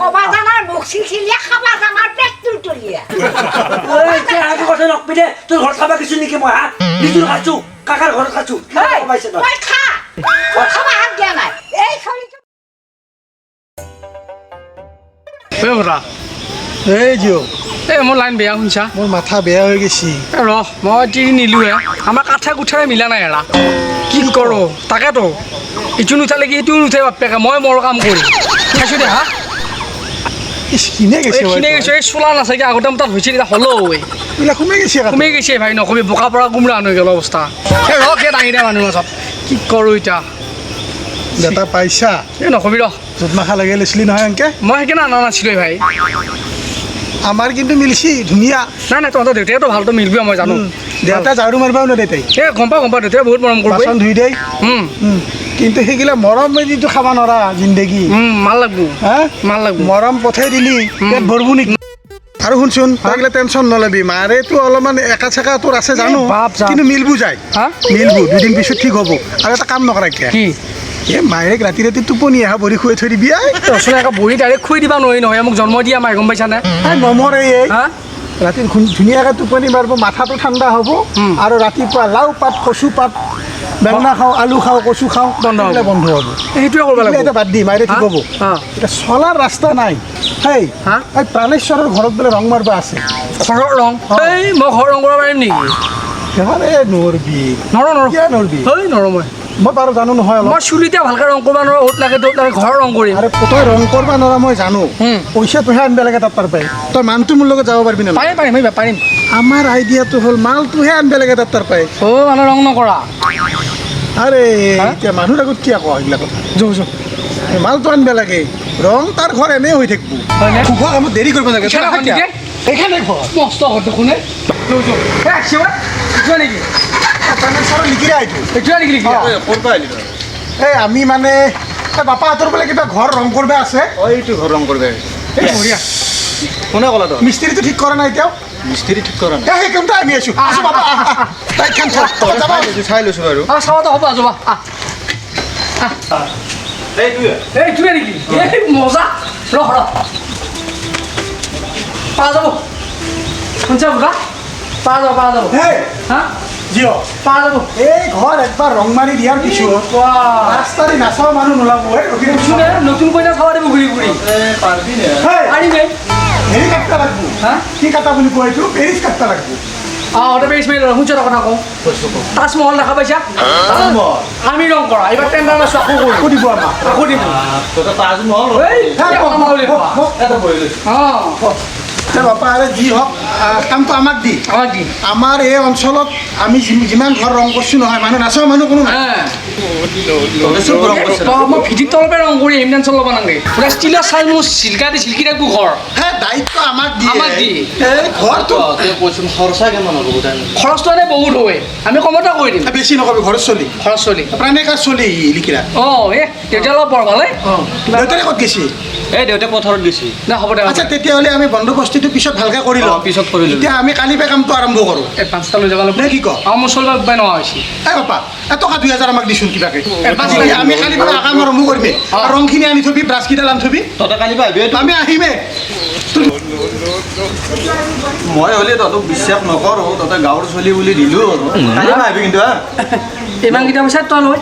অবাজানার মুখ ছিলছিলিয়া খাবা জানার পেট তুলতুলিয়া ওই যে আগে কথা নকবি দে তোর ঘর খাবা কিছু নেকি মই হা নিজুর খাচু কাকার ঘর খাচু পাইছে না ওই খা খাবা হাত দিয়া নাই এই ছলি ঐ বৰা এই জিঅ' এই মোৰ লাইন বেয়া শুনছা মোৰ মাথা বেয়া হৈ গৈছে ৰহ মই তিৰি নিলোৱে আমাৰ কাঠা কুঠাৰে মিলা নাই এৰা কি কৰোঁ তাকেতো ইটো নুঠালে কি সিটো নুঠে বাপেকে মই মোৰ কাম কৰিম খাইছোঁ দে হা কিনে গৈছে এইখিনিয়ে গৈছোঁ এই চোলা নাচাগে আগতে মোৰ তাত হৈছিল এতিয়া হ'লেও এইবিলাক সোমাই গৈছে সোমাই গৈছে ভাই নকবি বোকা পৰা কোমৰা হৈ গ'ল অৱস্থা এই ৰহ দে দাঙি দে মানুহৰ মাজত কি কৰোঁ এতিয়া দাতা পাইছা এই নকবি ৰহ য'ত মাখা লাগে লৈছিলি নহয় এনেকে মই সেইকাৰণে অনা নাছিলোঁ ভাই আমাৰ কিন্তু মিলছি ধুনীয়া নাই নাই তহঁতৰ দেউতাইতো ভালতো মিলবি মই জানো দেউতা ঝাৰু মাৰিবাও নেদেই এই গম পাওঁ দেউতাই বহুত মৰম কৰিব বাচন ধুই দেই কিন্তু সেইগিলা মৰম যিটো খাব নোৱাৰা জিন্দগী ভাল লাগব হা ভাল লাগব মৰম পঠাই দিলি পেট ভৰবো নেকি আৰু শুনচোন তইগিলা টেনশ্যন নলবি মাৰেতো অলপমান একা চেকা তোৰ আছে জানো কিন্তু মিলবো যায় মিলবো দুদিন পিছত ঠিক হ'ব আৰু এটা কাম নকৰা কিয় কি এই মায়েক ৰাতি ৰাতি টোপনি আহা ভৰি খুৱাই থৈ দিবি ৰচনা একা বহি ডাইৰেক্ট খুৱাই দিবা নোৱাৰি নহয় মোক জন্ম দিয়া মায়ে গম পাইছানে নমৰে এই হা ৰাতি ধুনীয়াকৈ টোপনি মাৰিব মাথাটো ঠাণ্ডা হ'ব আৰু ৰাতিপুৱা লাও পাত কচু পাত বেঙেনা খাওঁ আলু খাওঁ কচু খাওঁ বন্ধ হ'ব সেইটোৱে কৰিব লাগিব এতিয়া বাদ দি মাৰে ঠিক হ'ব এতিয়া চলাৰ ৰাস্তা নাই সেই এই প্ৰাণেশ্বৰৰ ঘৰত বোলে ৰং মাৰিব আছে ঘৰৰ ৰং এই মই ঘৰ ৰং কৰিব পাৰিম নেকি এ নৰবি কিয় নৰবি নৰো মই বাৰু জানো নহয় অলপ মই চুলিতে ভালকৈ ৰং কৰিব নোৱাৰোঁ অ'ত লাগে ত'ত লাগে ঘৰৰ ৰং কৰিম আৰে তই ৰং কৰিব নোৱাৰা মই জানো পইচা তইহে আনিব লাগে তাত তাৰ পৰাই তই মানুহটো মোৰ লগত যাব পাৰিবি না পাৰিম আমাৰ আইডিয়াটো হ'ল মালটোহে আনিব লাগে তাত তাৰ পৰাই মানে ৰং নকৰা আৰে এতিয়া মানুহৰ আগত কিয় কোৱা এইবিলাক কথা যো মালটো আনিব লাগে ৰং তাৰ ঘৰ এনেই হৈ থাকিব খোৱা কামত দেৰি কৰিব লাগে সেইখানে ঘৰ মস্ত ঘৰ দেখোনে নেকি লিখিৰে আহিছোঁ নেকি এই আমি মানে বাপাহঁতৰ বোলে কিবা ঘৰ ৰং কৰিব আছে এইটো ঘৰ ৰং কৰিব বঢ়িয়া কোনে ক'লা তই মিস্ত্ৰীটো ঠিক কৰা নাই এতিয়াও মিস্ত্ৰী ঠিক কৰা নাই সেইকাৰণে আমি আছোঁ বাবা তাইখন চাই লৈছোঁ বাৰু চাবাতো হ'ব যাবা এইটোৱে নেকি এই মজা ৰহ পা যাব শুনছা বোকা পা যাব হা জিঅ' পা যাব এই ঘৰ একবাৰ ৰং মাৰি দিয়াৰ পিছত ৰাস্তাৰে নাচাওঁ মানুহ নোলাব নতুন কইনা চাব দিব ঘূৰি পাৰিমে হেৰি কাটবা লাগব কি কাটা বুলি কয় এইটো পেৰিছ কাটবা লাগব পেৰিছ মাৰি শুনছ কথা কওঁ তাজমহল দেখা পাইছা আমি ৰং কৰা এইবাৰ টেণ্ডাৰ আছোঁ আকৌ দিব আমাক আকৌ দিম বাপা আৰে যি হওক কামটো আমাক দি আমাৰ এই অঞ্চলত আমি যিমান ঘৰ ৰং কৰিছোঁ নহয় মানুহ নাচাওঁ মানুহ কোনো নাই মই ভিটিৰ তলৰ পৰা ৰং কৰি এম টেনশ্যন ল'ব নালাগে পুৰা ষ্টিলৰ চাই মোৰ চিল্কি থাকবো ঘৰ দায়িত্ব আমাক দি ঘৰটো খৰচটো এনে বহুত হয় আমি কমতে কৰি দিম বেছি নকবি খৰচ চলি প্ৰাণে কাজ চলি লিখিৰা তেতিয়া অলপ বৰ ভালে দেউতাৰে ক'ত গেছি এই দেউতাই পথাৰত গৈছে হ'ব দে আচ্ছা তেতিয়াহ'লে আমি বন্দোবস্তিটো পিছত ভালকৈ কৰি লওঁ পিছত কৰিলোঁ এতিয়া আমি কালিৰ পৰা কামটো আৰম্ভ কৰোঁ এডভান্সটা লৈ যাব লাগিব কি কওঁ মোৰ চলিব উপায় নোহোৱা হৈছে বাপা টকা 2000 আমাক দিছোন কিবাকে আমি কালিৰ পৰা কাম আৰম্ভ কৰিবি ৰংখিনি আনি থবি ব্ৰাছকেইডাল আনি থবি তহঁতে কালি পৰা আহিবি আমি আহিমে মই হ'লে তহঁতক বিশ্বাস নকৰোঁ তহঁতে গাঁৱৰ চলি বুলি দিলোঁ কালি পৰা আহিবি কিন্তু ইমানকেইটা পইচা তই লৈ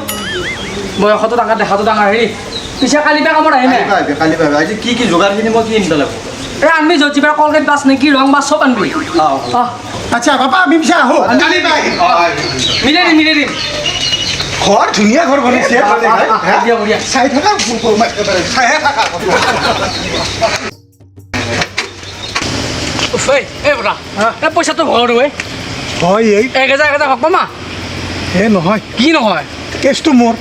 বয়সতো ডাঙৰ দেখাটো ডাঙৰ হেৰি পিছে কালি পৰা কামত আহিমে কালি পৰা আজি কি যোগাৰখিনি মই কি আনিব লাগিব আনবি য'ত যিবাৰ কলগেট বাছ নেকি ৰং বাছ চব আনবি আচ্ছা বাপা আমি পিছে আহোঁ কালি পৰা মিলাই দিম ঘৰ ধুনীয়া ঘৰ বনাইছে চাই থাকা চাইহে থাকা পইচাটো ভগাওঁ হয় এই 1000 হওক পামা নহয় কি নহয় কেছটো মোৰ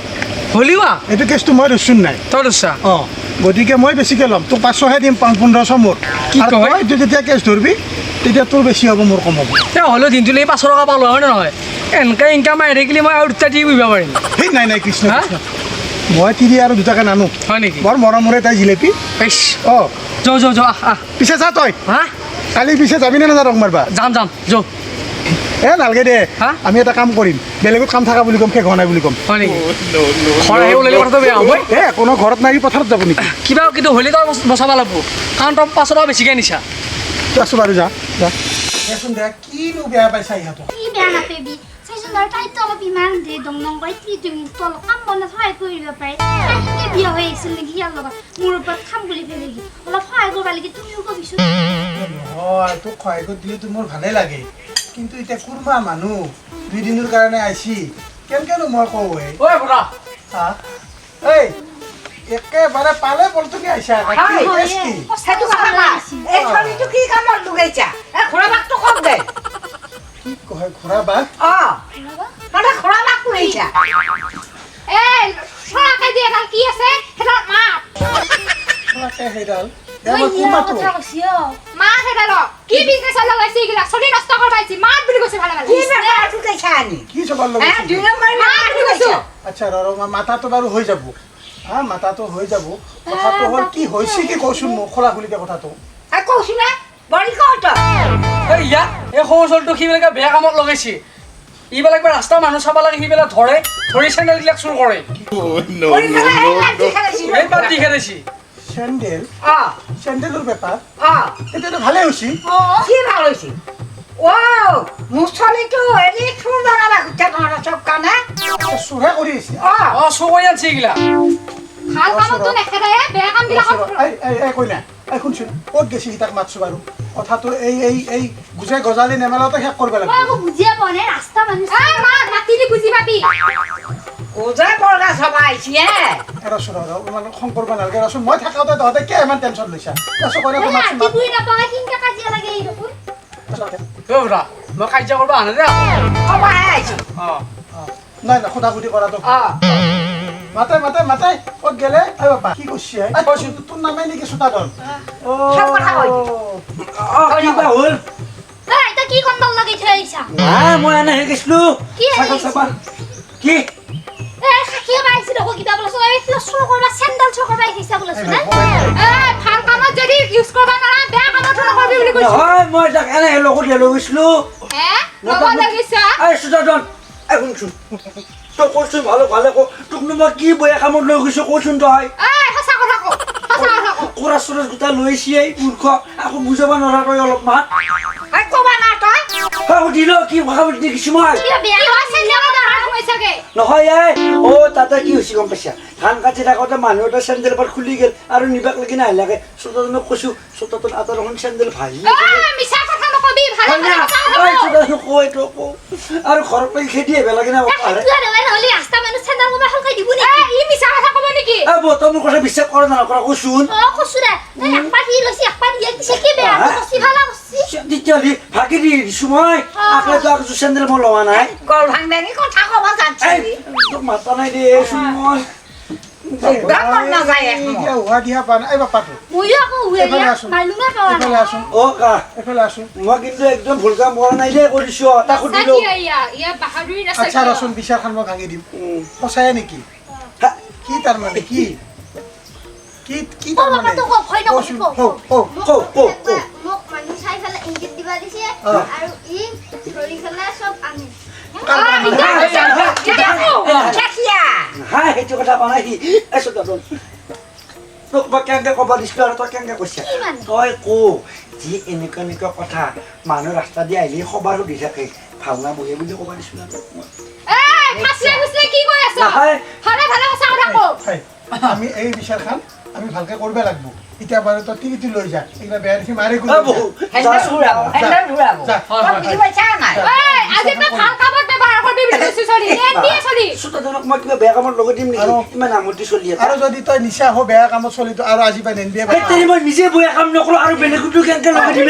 হলিওৱা এইটো কেছটো মই ৰচোন নাই তই ৰচা গতিকে মই বেছিকৈ ল'ম তোক 500হে দিম 1500 মোৰ কি কয় যেতিয়া কেছ ধৰিবি তেতিয়া তোৰ বেছি হ'ব মোৰ কম হ'ব হ'লেও দিনটোলৈ 500 টকা পালোঁ হয় নে নহয় এনেকৈ ইনকাম আহি থাকিলে মই আৰু দুটা টি কৰিব পাৰিম সেই নাই কৃষ্ণ মই তিৰি আৰু দুটাকে নানো হয় নেকি বৰ মৰমৰে তাই জিলেপি যা পিছে যা তই কালি পিছে যাবি নে নাযা ৰং মাৰবা যাম যৌ নালাগে দে হা? আমি এটা কাম কৰিম বেলেগত কাম থকা বুলি ক'ম শেষ হোৱা নাই বুলি ক'ম হয় নেকি ঘৰ আহি ওলালে কথাটো বেয়া হ'ব কোনো ঘৰত নাই পথাৰত যাব নেকি কিবা কিন্তু হ'লে তই বচাব লাগিব কাৰণ তই পাছত আৰু বেছিকৈ নিছা আছোঁ বাৰু যা যা দেচোন দে কিনো বেয়া পাইছা ইহঁতক কি বেয়া নাপাবি চাইচোন আৰু তাইতো অলপ ইমান দে দং দং কৰি তই অলপ কাম বনাত সহায় কৰিব পাৰে তাই সেনেকৈ বিয়া হৈ আহিছিল নেকি ইয়াৰ লগত মোৰ ওপৰত খাম বুলি ভাবি অলপ সহায় কৰিব লাগে তুমিও কবিচোন নহয় তোক সহায় কৰি দিলেতো মোৰ ভালেই লাগে কিন্তু এতিয়া কোনোবা মানুহ 2 দিনৰ কাৰণে আহিছি কেনেকেনো মই কওঁ ঐ বুঢ়া এই একেবাৰে পালে পলটুকি আহিছা সেইটো কথা না এই ছোৱালীটো কি কামত লগাইছা ঘোঁৰা বাঘটো কম দে কি কয় ঘোঁৰা বাঘ মানে ঘোঁৰা বাঘ লগাইছা এই চৰাকে দিয়ে এডাল কি আছে সেইডাল মাত সেইডাল মই কোনবাটো মাত সেইডালক কি বিজনেছত লগাইছে এইগিলা চলি নষ্ট কৰবাইছি মাত বুলি কৈছে ভালে ভালে কি বেকাৰ লগাইছা আনি কি চবাৰ লগাইছে দুই নম্বৰ মাত বুলি কৈছো আচ্ছা ৰ মাথাটো বাৰু হৈ যাব মাথাটো হৈ যাব কথাটো হ'ল কি হৈছে কি কৈছোন মোক খোলা খুলিকে কথাটো কৈছো না বৰি কত এই ইয়া এই সৰু চলটো সিবিলাকে বেয়া কামত লগাইছে ইবিলাক ৰাস্তাৰ মানুহ চাব লাগে সিবিলাক ধৰি চেণ্ডেলবিলাক চুৰ কৰে এই পাৰ্টি খেলাইছি চেণ্ডেলৰ বেপাৰ এতিয়াতো ভালেই হৈছে কি ভাল হৈছে মোৰ ছোৱালীটো হেৰি চুৰ বনাবা খুঁজা নহয় চব কাৰণে চুৰহে কৰি আহিছে চুৰ কৰি আনছি এইগিলা ভাল কামতো নেখেদায়ে বেয়া কাম বিলাকত কইনা শুনচোন ক'ত গেছি সীতাক মাতছো বাৰু কথাটো এই গুজাই গজালি নেমেলাতে শেষ কৰিব মই লাগিব আকৌ বুজিয়ে পোৱা নাই ৰাস্তা মানুহ মা মাতিলি বুজি পাবি ওজাই বৰগা চাবা আহিছি ৰচোন মানে খং কৰিব নালাগে ৰচোন মই থাকোঁতে তহঁতে কিয় ইমান টেনশ্যন লৈছা ৰচোন কইনা মই তোমাক ৰাতি বুজি নাপাওঁ কিনকে কাজিয়া লাগে এই দেখোন ঐ বুঢ়া মই কাজিয়া কৰিব আনে দে কবাহে আহিছো নাই নাই সোধা সুধি কৰাটো মাতে মাতে মাতে ক'ত গেলে এই বাপা কি কৈছে তোৰ নামে নেকি চোতাডল চব কথা কৈ কিবা হ'ল এই তই কি কণ্ডল লগাই থৈ আহিছা মই এনে হেৰি গৈছিলো কি চাইকেল চাবা কি এই খাকিয়ে পাইছিল আকৌ কিবা বোলে এই চুৰ কৰবা চেণ্ডেল চুৰ কৰবা আহিছা বোলে চোন এই ভাল কামত যদি ইউজ কৰবা নাৰা বেয়া কামত নকৰবি বুলি কৈছো নহয় মই তাক এনে লগত লৈ গৈছিলো হে লগত লাগিছা এই চোতাজন শুনচোন তই কৈছোন ভালে তোকনো মই কি বেয়া কামত লৈ গৈছো কৈছোন তই এই সঁচা কথা কও কোৰাছ চোৰাছ গোটাই লৈছি এই মূৰ্খ আকৌ বুজাব নোৱাৰা তই অলপমান কবা না তই সুধিল কি ভাষা পাতি দেখিছো মই কি বেয়া হয় চেণ্ডেলৰ দৰকাৰ সোমাইছাগে নহয় তাতে কি হৈছে গম পাইছা ধান কাটি থাকোঁতে মানুহ এটা চেণ্ডেল পাত খুলি গেল আৰু নিবাক লাগি নাহিলাকে চোতাজনক কৈছো চোতাটোত আঁতৰ এখন চেণ্ডেল ভাজি মিছা কথা নকবি ভালে আৰু ঘৰত লাগি খেদি আহিব লাগে না ৰাস্তা মানুহ চেণ্ডেল কৰবা হলকাই দিব নেকি ই মিছা কথা কব নেকি তই মোৰ কথা বিশ্বাস কৰা না নকৰা কৈছোন কৈছো দে একবাৰ সি লৈছি একবাৰ ইয়ে দিছে কি বেয়া কৈছি ভালা কৈছি তেতিয়াহ'লে ভাগি দি দিছো মই আকলেতো আকৌ চেণ্ডেল মই লোৱা নাই গল ভাঙি কথা কবা জানছি তোক মাতা নাই দেচোন মই হোৱা দিহা পা নাই এই বাপাটো ময়ো আকৌ এইফালে আছোন মালুমে পাৱা এইফালে আছোন এইফালে আছোন মই কিন্তু একদম ভুল কাম কৰা নাই দেই কৰিছো তাক সুধিলো আচ্ছা ৰচোন বিচাৰখন মই ভাঙি দিম সঁচায়ে নেকি কি তাৰমানে কি কি তাৰমানে কচোন মোক মানুহ চাই ফেলে ইংগিত দিবা দিছে আৰু ই ধৰি ফেলে চব আনে সেইটো কথা কোৱা নাই তোক মই কেনেকে ক'ব দিছিলো আৰু তই কেনেকে কৈছা তই যি এনেকুৱা কথা মানুহ ৰাস্তা দি আহিলে খবৰ সুধি থাকে ভাওনা বহে বুলি ক'ব দিছিলো আমি এই বিচাৰখন আমি ভালকে কৰিব লাগিব এতিয়া বাৰু তই টিভিটো লৈ যা এইগিলা বেয়া দেখি মাৰি গ'ল মই কিবা বেয়া কামত লগত দিম নেকি ইমান আমতি চলি আছে আৰু যদি তই নিচা হ বেয়া কামত চলি আৰু আজি পাই নেনবিয়ে মই নিজে বেয়া কাম নকৰো আৰু বেলেগতো কেনেকে লগত দিম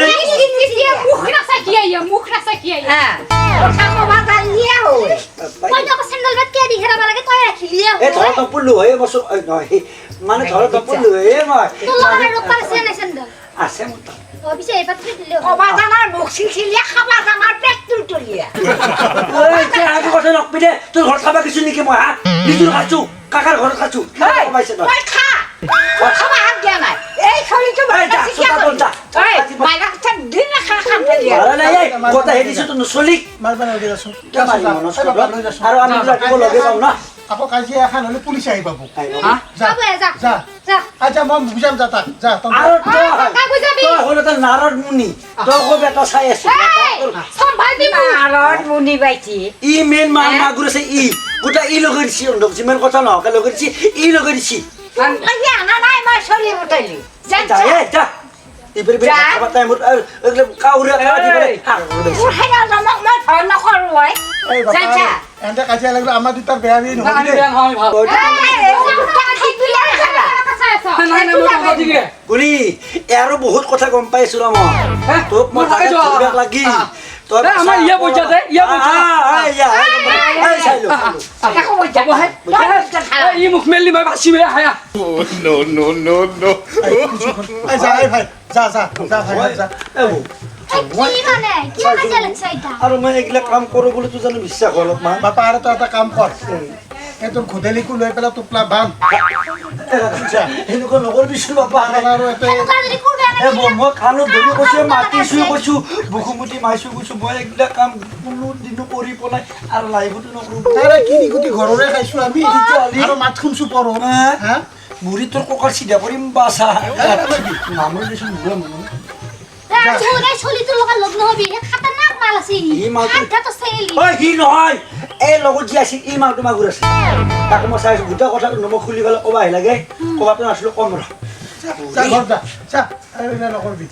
মানে ধৰ তপুলো আছে মোৰ কবা জানাৰ মুখ চিলচিলিয়া খাবা জানাৰ পেট তুলতুলিয়া আজি কথা নকবি দে তোৰ ঘৰত খাবা কিছু নেকি মই নিজৰ খাইছো কাকাৰ ঘৰত খাইছো তই খা খাবা হাত দিয়া নাই এই ছোৱালীটো মাইনা দিন খা খাম মাৰা নাই এই কথা হে দিছো তো নচলিক মাৰিব নালাগে যাচোন কিয় মাৰিম মনচ এই বাবা, লৈ যাচোন। আৰু আমি ৰাতিব লগে পাম না আকৌ কাজিয়া এখন হ'লে পুলিচ আহি পাব হা যা বাবু যা যা যা আচ্ছা মই বুজাম যা তাক যা তই আৰু তই কাকু যাবি তই হ'ল এটা নাৰদ মুনি তই কো বেটা চাই আছো সম্ভালবি মাৰত মুনি পাইছি ই মেইন মাগুৰ আছে ই গোটা ই লগাই দিছি অন্ধক যিমান কথা নহকে লগাই দিছি ই লগাই দিছি আজি আনা নাই মই চলি উঠাইলি যা যা এ যা ইপৰি বে খাবা টাইম একলে কাউৰে কাটি বলে উঠাই না জমক মই ভয় নকৰো হয় এই যা বাবা যা এহঁতে কাজিয়া লাগিলে আমাৰ দুটাৰ বেয়া বেয়া নহয় আমি দেই বেয়া নহয় ভাল নাই নাই মই কথা দিগে গুলি আৰু বহুত কথা গম পাইছো ৰ মই হে? তোক মই মই তাকে তাকেতো, ধৰিবাক লাগি তই এ, আমাৰ ইয়া পইচা যে, ইয়া পইচা। চাইলো তাকো পইচা ই মুখ মেলি মই বাচি বে হায়া এই যা এই ভাই যা যা যা ভাই যা কি মানে কি কাজিয়া লাগছে এটা আৰু মই এইগিলা কাম কৰো বুলি তো জানো বিশ্বাস হ'ল মা বাপা আৰু তই এটা কাম কৰ এই তোৰ ঘুদেলিকো লৈ পেলাই টোপলা বান্ধ এনেকুৱা নকৰিবিচোন বাপা আৰু এতে এনেকুৱা যদি কৰবে এ মই খানত ধৰি কৈছো মাতিছো কৈছো বুকুমুটি মাৰিছো কৈছো মই এইগিলা কাম কোনো দিনো কৰি পেলাই আৰু লাইভতো নকৰো তাৰে কিনি কুটি ঘৰৰে খাইছো আমি আৰু মাত শুনছো পৰ হা বুঢ়ী তোৰ কঁকাল চিধা কৰিম বাচা নামৰ দেচোন বুঢ়া মানুহ চলি চলি তোৰ লগত লগ নহবি খাতাৰনাক মাল আছে ই মালটো- আধাটো চেলি ঐ সি নহয় এই লগত যি আছিল ই মালটো মাগুৰ আছে তাকে মই চাইছো গোটেই কথাটো নমক খুলি পেলাই ক'ব আহি লাগে ক'বাতো নাছিলো কম ৰ যা ঘৰ যা যা এই নকৰবি